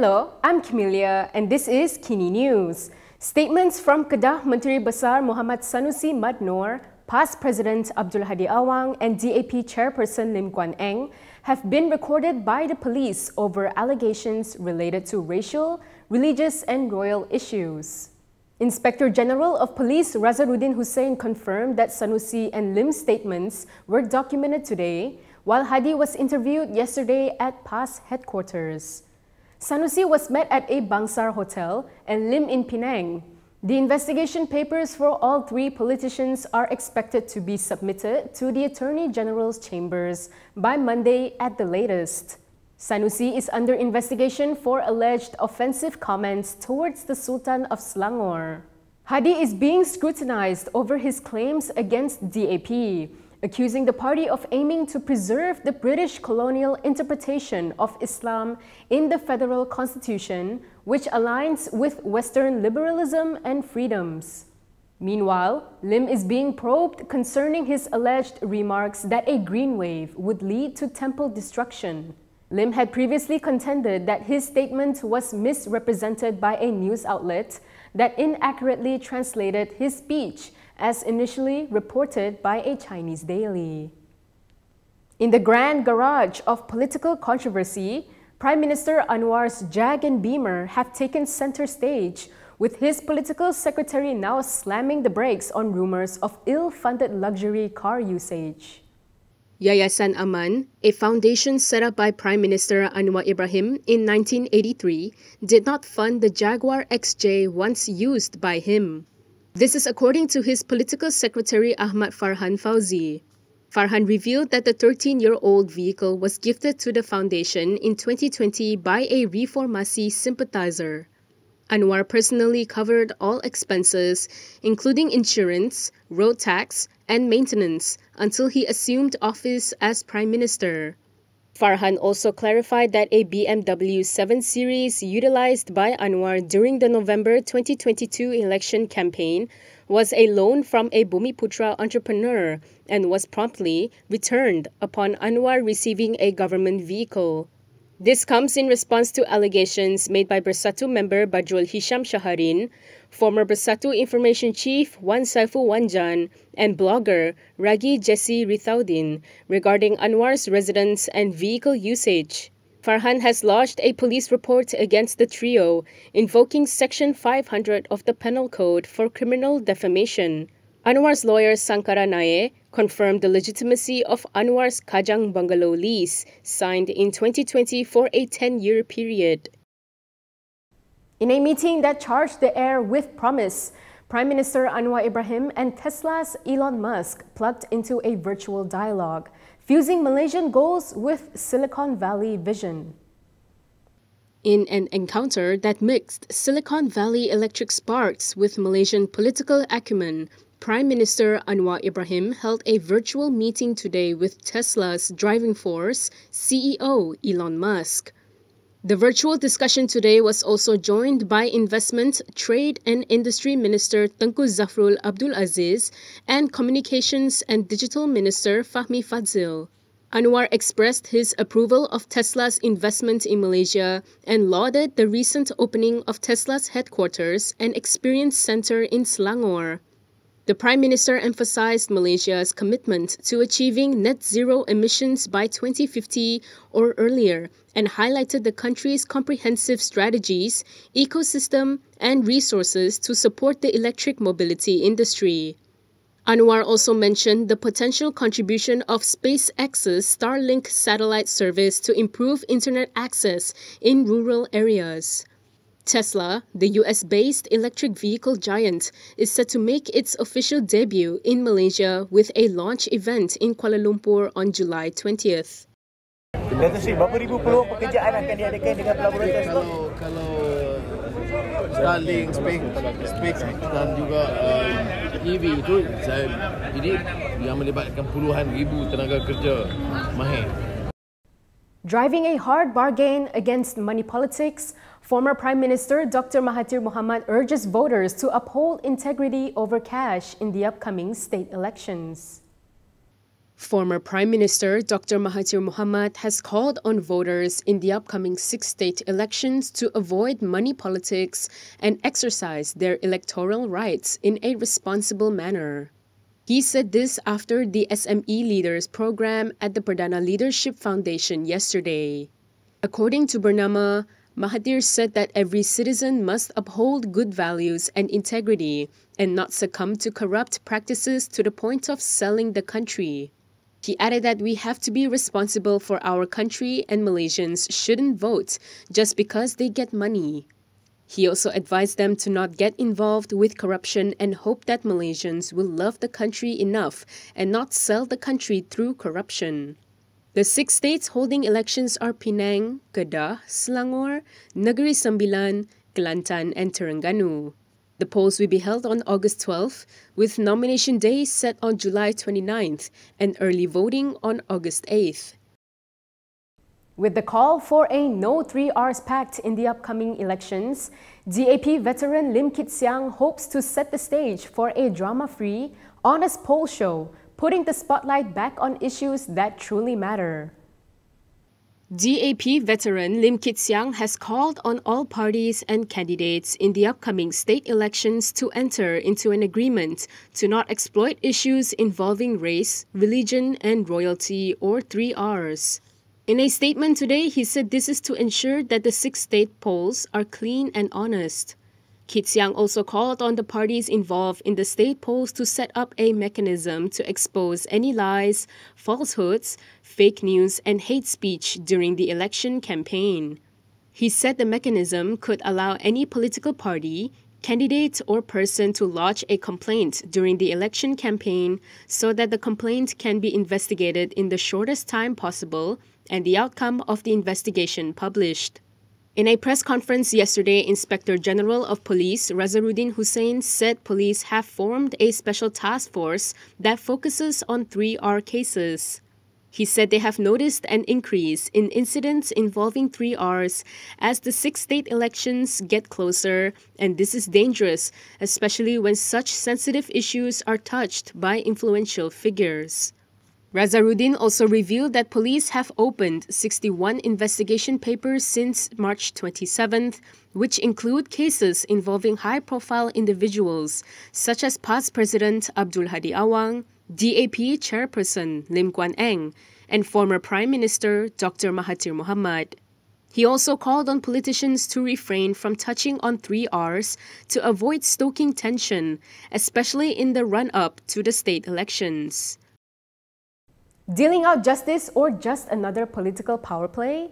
Hello, I'm Camelia and this is Kini News. Statements from Kedah Menteri Besar Muhammad Sanusi Madnor, past President Abdul Hadi Awang and DAP Chairperson Lim Guan Eng have been recorded by the police over allegations related to racial, religious and royal issues. Inspector General of Police Razarudin Husain confirmed that Sanusi and Lim's statements were documented today, while Hadi was interviewed yesterday at PAS headquarters. Sanusi was met at a Bangsar hotel and Lim in Penang. The investigation papers for all three politicians are expected to be submitted to the Attorney General's chambers by Monday at the latest. Sanusi is under investigation for alleged offensive comments towards the Sultan of Selangor. Hadi is being scrutinized over his claims against DAP, accusing the party of aiming to preserve the British colonial interpretation of Islam in the federal constitution, which aligns with Western liberalism and freedoms. Meanwhile, Lim is being probed concerning his alleged remarks that a green wave would lead to temple destruction. Lim had previously contended that his statement was misrepresented by a news outlet that inaccurately translated his speech as initially reported by a Chinese daily. In the grand garage of political controversy, Prime Minister Anwar's Jag and Beamer have taken center stage, with his political secretary now slamming the brakes on rumors of ill-funded luxury car usage. Yayasan Aman, a foundation set up by Prime Minister Anwar Ibrahim in 1983, did not fund the Jaguar XJ once used by him. This is according to his political secretary Ahmad Farhan Fauzi. Farhan revealed that the 13-year-old vehicle was gifted to the foundation in 2020 by a Reformasi sympathizer. Anwar personally covered all expenses, including insurance, road tax, and maintenance, until he assumed office as Prime Minister. Farhan also clarified that a BMW 7 Series utilized by Anwar during the November 2022 election campaign was a loan from a Bumiputra entrepreneur and was promptly returned upon Anwar receiving a government vehicle. This comes in response to allegations made by Bersatu member Badrul Hisham Shaharin, former Bersatu Information Chief Wan Saiful Wan Jan, and blogger Raggie Jessy Rithaudeen regarding Anwar's residence and vehicle usage. Farhan has lodged a police report against the trio, invoking Section 500 of the Penal Code for criminal defamation. Anwar's lawyer Sankara Naye confirmed the legitimacy of Anwar's Kajang bungalow lease, signed in 2020 for a 10-year period. In a meeting that charged the air with promise, Prime Minister Anwar Ibrahim and Tesla's Elon Musk plugged into a virtual dialogue, fusing Malaysian goals with Silicon Valley vision. In an encounter that mixed Silicon Valley electric sparks with Malaysian political acumen, Prime Minister Anwar Ibrahim held a virtual meeting today with Tesla's driving force CEO Elon Musk. The virtual discussion today was also joined by Investment, Trade and Industry Minister Tengku Zafrul Abdul Aziz and Communications and Digital Minister Fahmi Fadzil. Anwar expressed his approval of Tesla's investment in Malaysia and lauded the recent opening of Tesla's headquarters and experience center in Selangor. The Prime Minister emphasized Malaysia's commitment to achieving net zero emissions by 2050 or earlier and highlighted the country's comprehensive strategies, ecosystem, and resources to support the electric mobility industry. Anwar also mentioned the potential contribution of SpaceX's Starlink satellite service to improve internet access in rural areas. Tesla, the US-based electric vehicle giant, is set to make its official debut in Malaysia with a launch event in Kuala Lumpur on July 20th. Dato' Sri, berapa ribu peluang pekerjaan akan diadakan dengan pelaburan Tesla? Kalau Starlink, SpaceX dan juga EV itu, ini yang melibatkan puluhan ribu tenaga kerja mahir. Driving a hard bargain against money politics, former Prime Minister Dr. Mahathir Mohamad urges voters to uphold integrity over cash in the upcoming state elections. Former Prime Minister Dr. Mahathir Mohamad has called on voters in the upcoming 6 state elections to avoid money politics and exercise their electoral rights in a responsible manner. He said this after the SME Leaders Program at the Perdana Leadership Foundation yesterday. According to Bernama, Mahathir said that every citizen must uphold good values and integrity and not succumb to corrupt practices to the point of selling the country. He added that we have to be responsible for our country and Malaysians shouldn't vote just because they get money. He also advised them to not get involved with corruption and hope that Malaysians will love the country enough and not sell the country through corruption. The 6 states holding elections are Penang, Kedah, Selangor, Negeri Sembilan, Kelantan and Terengganu. The polls will be held on August 12th, with nomination day set on July 29th and early voting on August 8th. With the call for a no 3Rs pact in the upcoming elections, DAP veteran Lim Kit Siang hopes to set the stage for a drama-free, honest poll show, putting the spotlight back on issues that truly matter. DAP veteran Lim Kit Siang has called on all parties and candidates in the upcoming state elections to enter into an agreement to not exploit issues involving race, religion and royalty, or 3Rs. In a statement today, he said this is to ensure that the 6 state polls are clean and honest. Kit Siang also called on the parties involved in the state polls to set up a mechanism to expose any lies, falsehoods, fake news and hate speech during the election campaign. He said the mechanism could allow any political party, candidate or person to lodge a complaint during the election campaign so that the complaint can be investigated in the shortest time possible and the outcome of the investigation published. In a press conference yesterday, Inspector General of Police Razarudin Husain said police have formed a special task force that focuses on 3R cases. He said they have noticed an increase in incidents involving 3Rs as the 6 state elections get closer, and this is dangerous, especially when such sensitive issues are touched by influential figures. Razarudin also revealed that police have opened 61 investigation papers since March 27th, which include cases involving high-profile individuals such as past President Abdul Hadi Awang, DAP Chairperson Lim Guan Eng, and former Prime Minister Dr. Mahathir Mohamad. He also called on politicians to refrain from touching on 3Rs to avoid stoking tension, especially in the run-up to the state elections. Dealing out justice or just another political power play?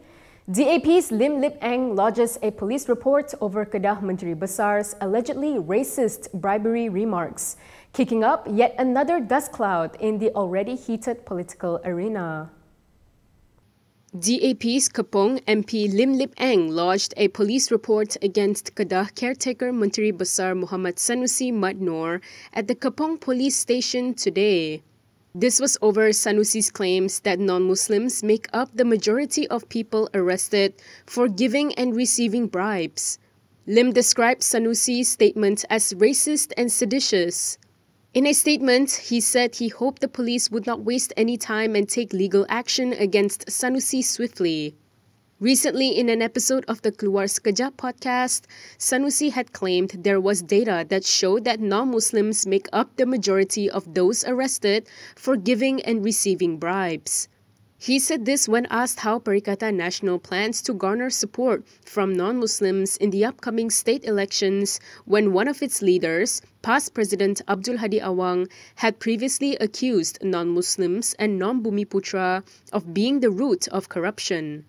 DAP's Lim Lip Eng lodges a police report over Kedah Menteri Besar's allegedly racist bribery remarks, kicking up yet another dust cloud in the already heated political arena. DAP's Kepong MP Lim Lip Eng lodged a police report against Kedah caretaker Menteri Besar Muhammad Sanusi Madnor at the Kepong police station today. This was over Sanusi's claims that non-Muslims make up the majority of people arrested for giving and receiving bribes. Lim described Sanusi's statement as racist and seditious. In a statement, he said he hoped the police would not waste any time and take legal action against Sanusi swiftly. Recently, in an episode of the Keluar Sekejap podcast, Sanusi had claimed there was data that showed that non-Muslims make up the majority of those arrested for giving and receiving bribes. He said this when asked how Perikatan Nasional plans to garner support from non-Muslims in the upcoming state elections when one of its leaders, past President Abdul Hadi Awang, had previously accused non-Muslims and non-Bumiputra of being the root of corruption.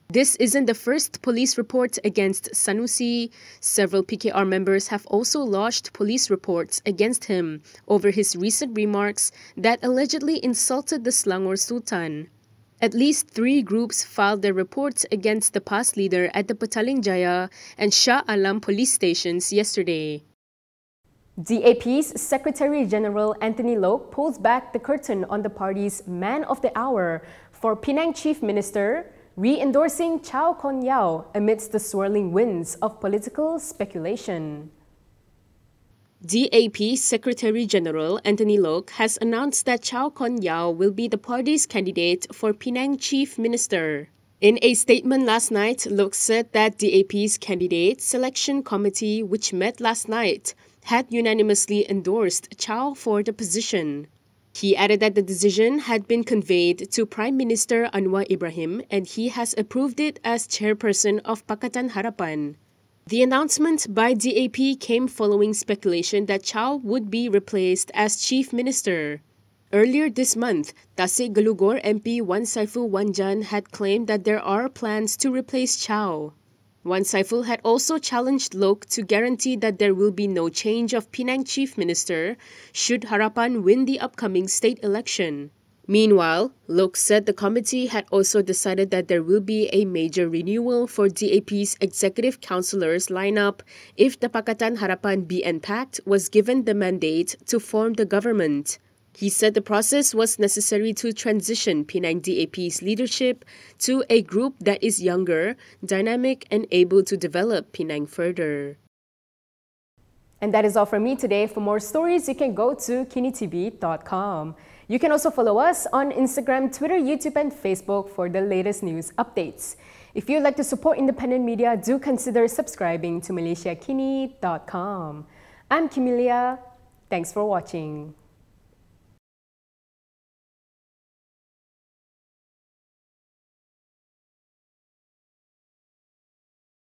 This isn't the first police report against Sanusi. Several PKR members have also lodged police reports against him over his recent remarks that allegedly insulted the Selangor Sultan. At least 3 groups filed their reports against the past leader at the Petaling Jaya and Shah Alam police stations yesterday. DAP's Secretary General Anthony Loke pulls back the curtain on the party's Man of the Hour for Penang Chief Minister, re-endorsing Chow Kon Yeow amidst the swirling winds of political speculation. DAP Secretary General Anthony Loke has announced that Chow Kon Yao will be the party's candidate for Penang Chief Minister. In a statement last night, Loke said that DAP's candidate selection committee, which met last night, had unanimously endorsed Chow for the position. He added that the decision had been conveyed to Prime Minister Anwar Ibrahim and he has approved it as chairperson of Pakatan Harapan. The announcement by DAP came following speculation that Chow would be replaced as Chief Minister. Earlier this month, Tasik Galugor MP Wan Saiful Wan Jan had claimed that there are plans to replace Chow. Wan Saiful had also challenged Loke to guarantee that there will be no change of Penang Chief Minister should Harapan win the upcoming state election. Meanwhile, Loke said the committee had also decided that there will be a major renewal for DAP's executive councillors lineup if the Pakatan Harapan BN Pact was given the mandate to form the government. He said the process was necessary to transition Penang DAP's leadership to a group that is younger, dynamic and able to develop Penang further. And that is all from me today. For more stories, you can go to Kinitv.com. You can also follow us on Instagram, Twitter, YouTube and Facebook for the latest news updates. If you'd like to support independent media, do consider subscribing to MalaysiaKini.com. I'm Kimilia. Thanks for watching.